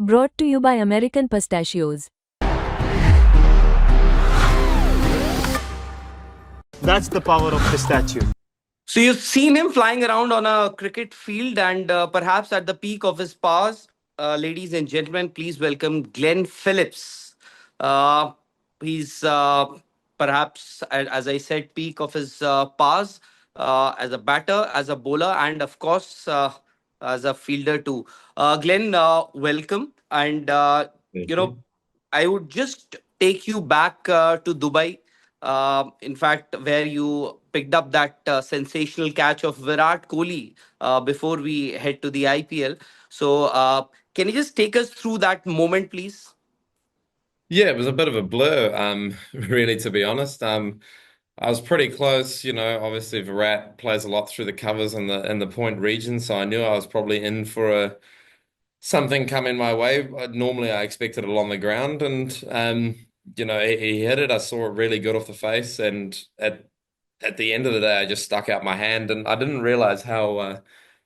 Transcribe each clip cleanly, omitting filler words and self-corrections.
Brought to you by American Pistachios. That's the power of the statue. So you've seen him flying around on a cricket field and perhaps at the peak of his powers. Ladies and gentlemen, please welcome Glenn Phillips. Uh, he's perhaps, as I said, peak of his powers as a batter, as a bowler, and of course, as a fielder too. Glenn, welcome. And, Thank you you. know, I would just take you back to Dubai, in fact, where you picked up that sensational catch of Virat Kohli before we head to the IPL. So, can you just take us through that moment, please? Yeah, it was a bit of a blur, really, to be honest. I was pretty close, obviously Virat plays a lot through the covers and the point region, so I knew I was probably in for a something coming my way. Normally I expected it on the ground and he hit it. I saw it really good off the face, and at the end of the day I just stuck out my hand, and I didn't realize how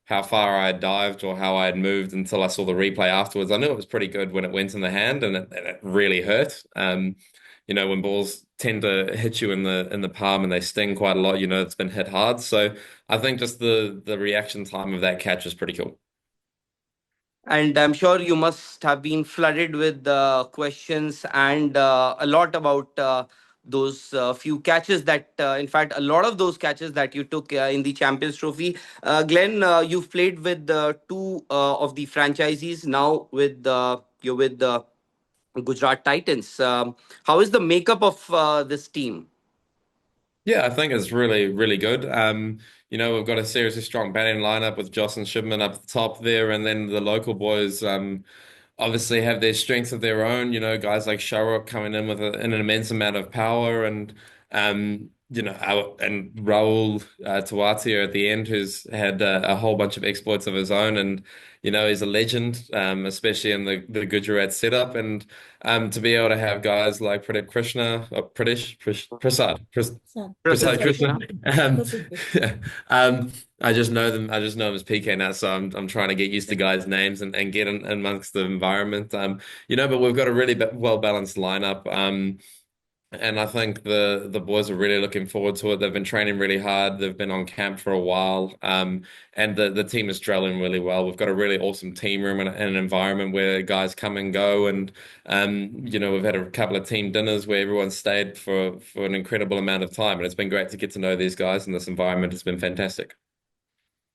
far I had dived or how I had moved until I saw the replay afterwards. I knew it was pretty good when it went in the hand, and it really hurt. When balls tend to hit you in the palm and they sting quite a lot, it's been hit hard. So I think just the reaction time of that catch was pretty cool. And I'm sure you must have been flooded with questions and a lot about those few catches that, in fact, a lot of those catches that you took in the Champions Trophy. Glenn, you've played with two of the franchisees now. You're with the Gujarat Titans. How is the makeup of this team? Yeah, I think it's really, really good. We've got a seriously strong batting lineup with Joss and Shubman up the top there, and then the local boys obviously have their strengths of their own. Guys like Sharrock coming in with an immense amount of power, and and Raul Tawatia at the end, who's had a whole bunch of exploits of his own, and he's a legend, especially in the Gujarat setup, and to be able to have guys like Pradeep Krishna, or Prasad Prasad Krishna. Krishna. Um, um, I just know them as PK now, so I'm trying to get used to guys' names and get in amongst the environment. But we've got a really well balanced lineup. And I think the boys are really looking forward to it. They've been training really hard. They've been on camp for a while. And the team is gelling really well. We've got a really awesome team room and an environment where guys come and go. And we've had a couple of team dinners where everyone stayed for an incredible amount of time. And it's been great to get to know these guys, and this environment has been fantastic.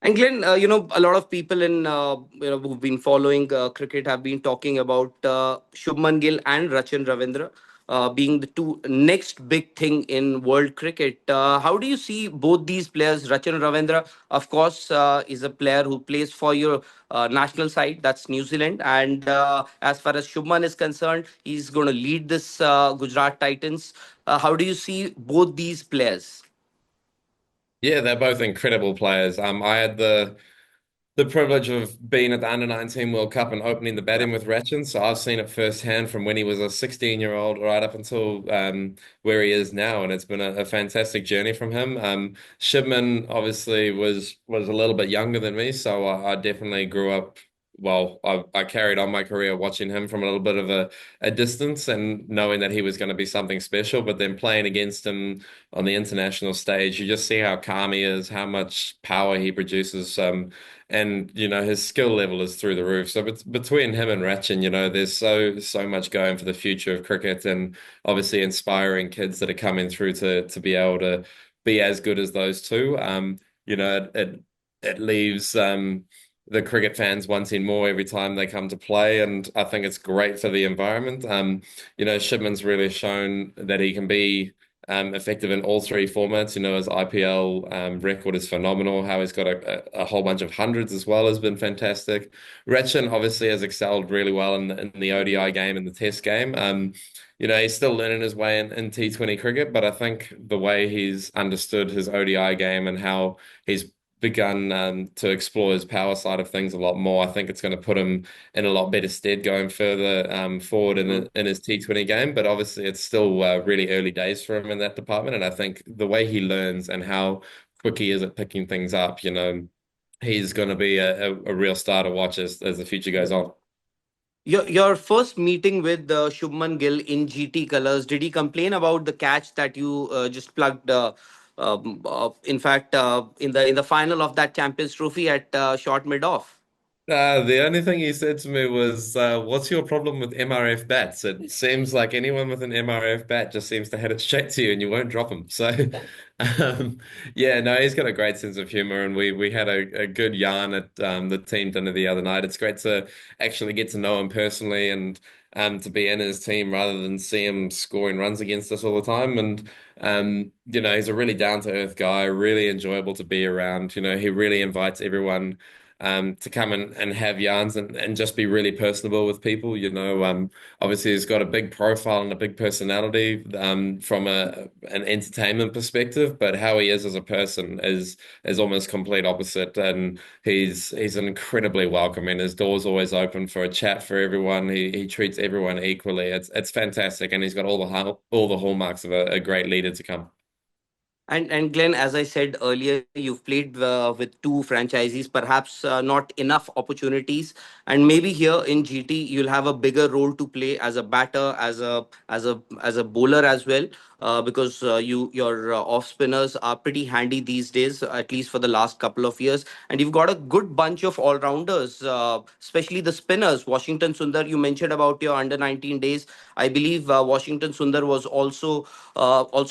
And Glenn, a lot of people who've been following cricket have been talking about Shubman Gill and Rachin Ravindra being the two next big thing in world cricket. How do you see both these players? Rachin Ravindra, of course, is a player who plays for your national side, that's New Zealand. And as far as Shubman is concerned, he's going to lead this Gujarat Titans. How do you see both these players? Yeah, they're both incredible players. I had the privilege of being at the Under-19 World Cup and opening the batting with Rachin. So I've seen it firsthand from when he was a 16-year-old right up until where he is now. And it's been a fantastic journey from him. Shibman obviously was a little bit younger than me. So I definitely grew up. Well, I carried on my career watching him from a little bit of a distance and knowing that he was going to be something special. But then playing against him on the international stage, you just see how calm he is, how much power he produces. And his skill level is through the roof. So between him and Rachin, there's so much going for the future of cricket, and obviously inspiring kids that are coming through to be able to be as good as those two. It leaves the cricket fans wanting more every time they come to play, and I think it's great for the environment. Shipman's really shown that he can be effective in all three formats. His IPL record is phenomenal. How he's got a whole bunch of hundreds as well has been fantastic. Rachin obviously has excelled really well in the ODI game and the Test game. He's still learning his way in T20 cricket, but I think the way he's understood his ODI game and how he's begun to explore his power side of things a lot more, I think it's going to put him in a lot better stead going further forward in his T20 game. But obviously, it's still really early days for him in that department. And I think the way he learns and how quick he is at picking things up, he's going to be a real star to watch as the future goes on. Your first meeting with Shubman Gill in GT colors, did he complain about the catch that you just plugged? In fact, in the final of that Champions Trophy at short mid off. The only thing he said to me was, "What's your problem with MRF bats? It seems like anyone with an MRF bat just seems to hit it straight to you, and you won't drop them." So, um, yeah, no, he's got a great sense of humor, and we had a good yarn at the team dinner the other night. It's great to actually get to know him personally and to be in his team rather than see him scoring runs against us all the time. And he's a really down to earth guy, really enjoyable to be around. He really invites everyone to come and have yarns and just be really personable with people. Obviously he's got a big profile and a big personality from an entertainment perspective, but how he is as a person is almost complete opposite. And he's incredibly welcoming. His door's always open for a chat for everyone. He treats everyone equally. It's fantastic, and he's got all the hallmarks of a great leader to come. And Glenn, as I said earlier, you've played with two franchisees, perhaps not enough opportunities, and maybe here in GT you'll have a bigger role to play as a batter, as a bowler as well, because your off spinners are pretty handy these days, at least for the last couple of years, and you've got a good bunch of all rounders, especially the spinners. Washington Sundar, you mentioned about your under 19 days. I believe Washington Sundar was also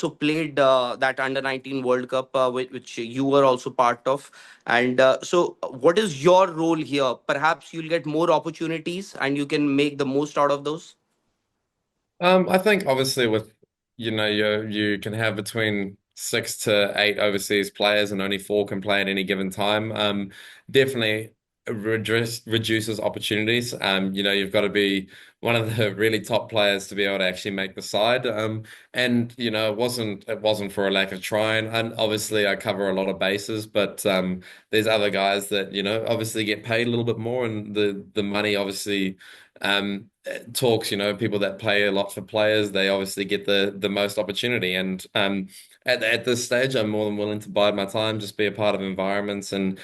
played that under 19 World Cup, which you were also part of. And so, what is your role here? Perhaps you'll get more opportunities and you can make the most out of those. I think obviously with you can have between 6 to 8 overseas players and only 4 can play at any given time. Definitely reduces opportunities. You've got to be one of the really top players to be able to actually make the side. And it wasn't for a lack of trying. And obviously I cover a lot of bases, but there's other guys that obviously get paid a little bit more, and the money obviously talks. People that play a lot for players, they obviously get the most opportunity. And at this stage, I'm more than willing to bide my time, just be a part of environments, and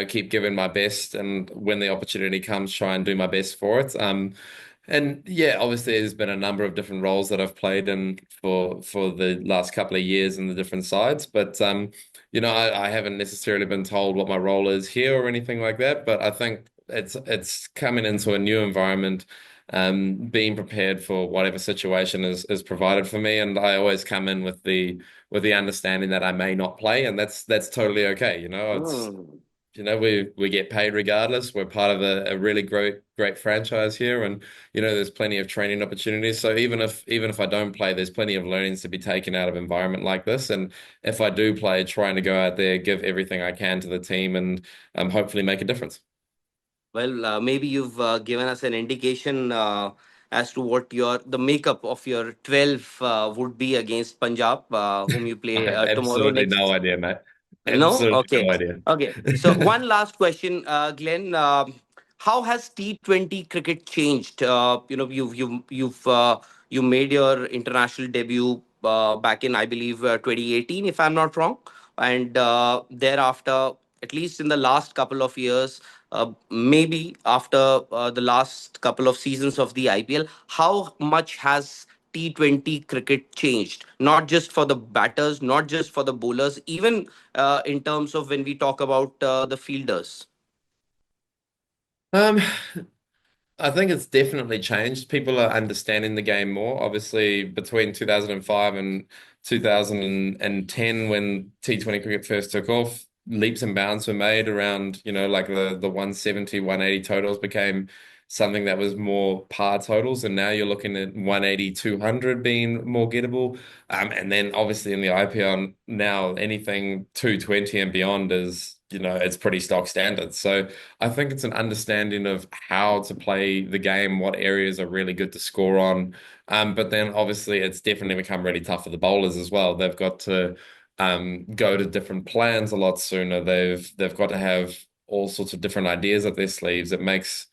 keep giving my best. And when the opportunity comes, try and do my best for it. And yeah, obviously, there's been a number of different roles that I've played in for the last couple of years in the different sides. But I haven't necessarily been told what my role is here or anything like that. But I think it's coming into a new environment, being prepared for whatever situation is provided for me. And I always come in with the understanding that I may not play, and that's totally okay. It's Hmm. we get paid regardless. We're part of a really great franchise here, and there's plenty of training opportunities. So even if I don't play, there's plenty of learnings to be taken out of environment like this. And if I do play, trying to go out there, give everything I can to the team, and hopefully make a difference. Well, maybe you've given us an indication as to what the makeup of your 12 would be against Punjab, whom you I play have tomorrow absolutely next. no idea, mate. No? Absolutely Okay. no idea. Okay. So one last question, Glenn. How has T20 cricket changed? You made your international debut back in, I believe, 2018, if I'm not wrong, and thereafter, at least in the last couple of years, maybe after the last couple of seasons of the IPL, how much has T20 cricket changed? Not just for the batters, not just for the bowlers, even in terms of when we talk about the fielders. Um, I think it's definitely changed. People are understanding the game more. Obviously, between 2005 and 2010, when T20 cricket first took off, leaps and bounds were made around, like the 170, 180 totals became something that was more par totals. And now you're looking at 180, 200 being more gettable. And then obviously in the IPL now, anything 220 and beyond is, it's pretty stock standard. So I think it's an understanding of how to play the game, what areas are really good to score on. But then obviously it's definitely become really tough for the bowlers as well. They've got to go to different plans a lot sooner. They've got to have all sorts of different ideas up their sleeves. It makes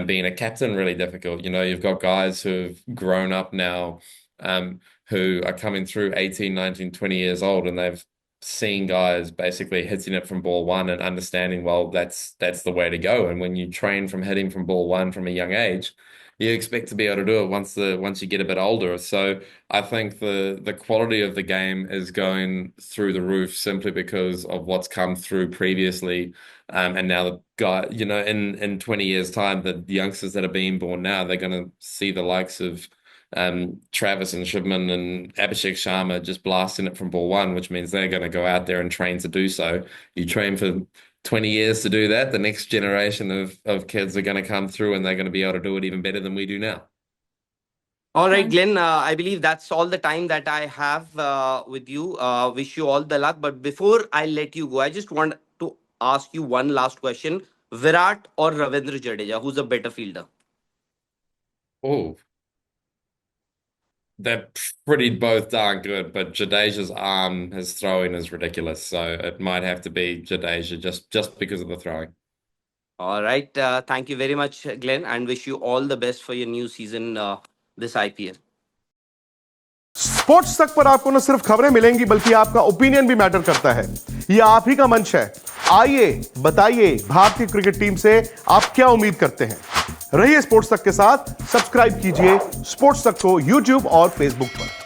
being a captain really difficult. You've got guys who've grown up now, who are coming through 18, 19, 20 years old, and they've seeing guys basically hitting it from ball one and understanding, well, that's the way to go. And when you train from hitting from ball one from a young age, you expect to be able to do it once you get a bit older. So I think the quality of the game is going through the roof simply because of what's come through previously. And now the guy, in 20 years' time, the youngsters that are being born now, they're going to see the likes of Travis and Shubman and Abhishek Sharma just blasting it from ball one, which means they're going to go out there and train to do so. You train for 20 years to do that, the next generation of kids are going to come through and they're going to be able to do it even better than we do now. All right, Thank- Glenn, I believe that's all the time that I have with you. Wish you all the luck. But before I let you go, I just want to ask you one last question. Virat or Ravindra Jadeja, who's a better fielder? Oh, they're pretty both darn good, but Jadeja's arm, his throwing is ridiculous. So it might have to be Jadeja just because of the throwing. All right. Thank you very much, Glenn, and wish you all the best for your new season, this IPL. Sports तक पर आपको न सिर्फ खबरें मिलेंगी बल्कि आपका opinion भी मैटर करता है। यह आप ही का मंच है। आइए बताइए भारतीय क्रिकेट टीम से आप क्या उम्मीद करते हैं। रहिए स्पोर्ट्स तक के साथ। सब्सक्राइब कीजिए स्पोर्ट्स तक को यूट्यूब और फेसबुक पर।